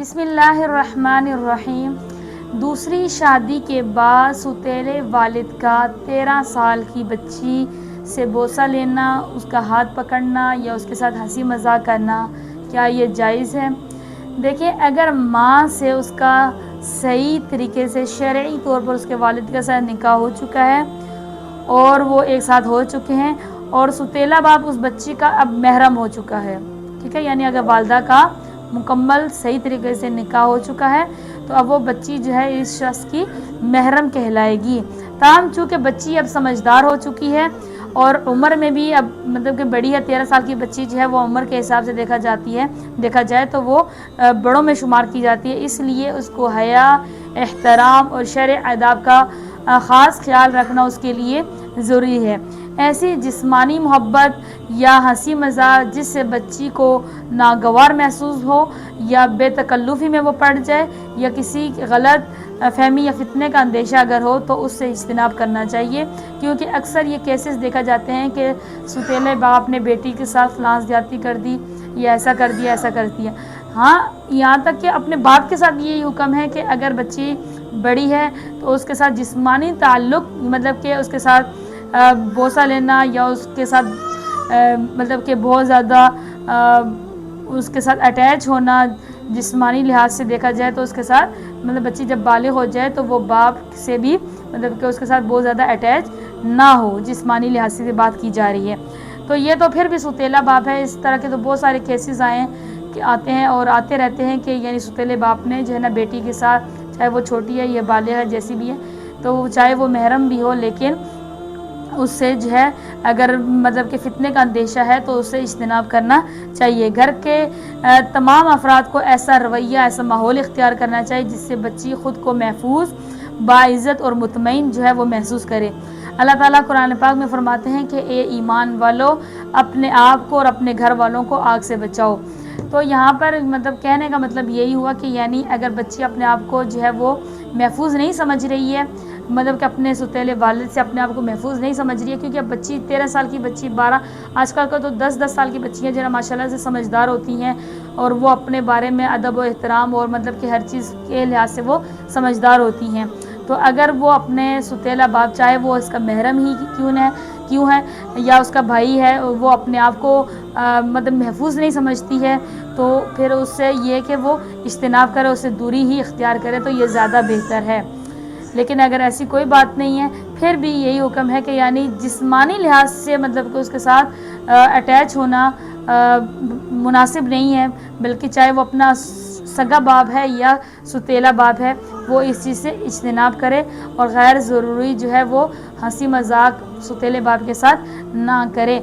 بسم اللہ الرحمن الرحیم۔ دوسری شادی کے بعد سوتیلے والد کا 13 سال کی بچی سے بوسہ لینا، اس کا ہاتھ پکڑنا یا اس کے ساتھ ہنسی مذاق کرنا، کیا یہ جائز ہے؟ دیکھیں، اگر ماں سے اس کا صحیح طریقے سے شرعی طور پر اس کے والد کے ساتھ نکاح ہو چکا ہے اور وہ ایک ساتھ ہو چکے ہیں اور سوتیلا باپ اس بچی کا اب محرم ہو چکا ہے، ٹھیک ہے، یعنی اگر والدہ کا مکمل صحیح طریقے سے نکاح ہو چکا ہے تو اب وہ بچی جو ہے اس شخص کی محرم کہلائے گی۔ تاہم چونکہ بچی اب سمجھدار ہو چکی ہے اور عمر میں بھی اب مطلب کہ بڑی ہے، 13 سال کی بچی جو ہے وہ عمر کے حساب سے دیکھا جائے تو وہ بڑوں میں شمار کی جاتی ہے، اس لیے اس کو حیا، احترام اور شرع آداب کا خاص خیال رکھنا اس کے لیے ضروری ہے۔ ایسی جسمانی محبت یا ہنسی مذاق جس سے بچی کو ناگوار محسوس ہو یا بے تکلفی میں وہ پڑ جائے یا کسی غلط فہمی یا فتنے کا اندیشہ اگر ہو تو اس سے اجتناب کرنا چاہیے، کیونکہ اکثر یہ کیسز دیکھا جاتے ہیں کہ سوتیلے باپ نے بیٹی کے ساتھ فلاں زیادتی کر دی یا ایسا کر دیا ایسا کر دیا۔ ہاں، یہاں تک کہ اپنے باپ کے ساتھ یہی حکم ہے کہ اگر بچی بڑی ہے تو اس کے ساتھ جسمانی تعلق مطلب کہ اس کے ساتھ بوسہ لینا یا اس کے ساتھ مطلب کہ بہت زیادہ اس کے ساتھ اٹیچ ہونا، جسمانی لحاظ سے دیکھا جائے تو اس کے ساتھ مطلب بچی جب بالغ ہو جائے تو وہ باپ سے بھی مطلب کہ اس کے ساتھ بہت زیادہ اٹیچ نہ ہو، جسمانی لحاظ سے بات کی جا رہی ہے تو یہ تو پھر بھی سوتیلا باپ ہے۔ اس طرح کے تو بہت سارے کیسز آتے ہیں اور آتے رہتے ہیں کہ یعنی سوتیلے باپ نے جو ہے نا بیٹی کے ساتھ، چاہے وہ چھوٹی ہے یا بالغ ہے جیسی بھی ہے، تو چاہے وہ محرم بھی ہو لیکن اس سے جو ہے اگر مطلب کہ فتنے کا اندیشہ ہے تو اسے اجتناب کرنا چاہیے۔ گھر کے تمام افراد کو ایسا رویہ، ایسا ماحول اختیار کرنا چاہیے جس سے بچی خود کو محفوظ، باعزت اور مطمئن جو ہے وہ محسوس کرے۔ اللہ تعالیٰ قرآن پاک میں فرماتے ہیں کہ اے ایمان والو، اپنے آپ کو اور اپنے گھر والوں کو آگ سے بچاؤ۔ تو یہاں پر مطلب کہنے کا مطلب یہی ہوا کہ یعنی اگر بچی اپنے آپ کو جو ہے وہ محفوظ نہیں سمجھ رہی ہے، مطلب کہ اپنے سوتیلے والد سے اپنے آپ کو محفوظ نہیں سمجھ رہی ہے، کیونکہ اب بچی 13 سال کی بچی، 12 آج کل کا تو 10 سال کی بچیاں جو ہے ماشاءاللہ سے سمجھدار ہوتی ہیں اور وہ اپنے بارے میں ادب و احترام اور مطلب کہ ہر چیز کے لحاظ سے وہ سمجھدار ہوتی ہیں۔ تو اگر وہ اپنے سوتیلا باپ، چاہے وہ اس کا محرم ہی کیوں ہے یا اس کا بھائی ہے، وہ اپنے آپ کو مطلب محفوظ نہیں سمجھتی ہے تو پھر اس سے یہ کہ وہ اجتناب کرے، اس سے دوری ہی اختیار کرے تو یہ زیادہ بہتر ہے۔ لیکن اگر ایسی کوئی بات نہیں ہے پھر بھی یہی حکم ہے کہ یعنی جسمانی لحاظ سے مطلب کہ اس کے ساتھ اٹیچ ہونا مناسب نہیں ہے، بلکہ چاہے وہ اپنا سگا باپ ہے یا سوتیلا باپ ہے وہ اس چیز سے اجتناب کرے اور غیر ضروری جو ہے وہ ہنسی مذاق سوتیلے باپ کے ساتھ نہ کرے۔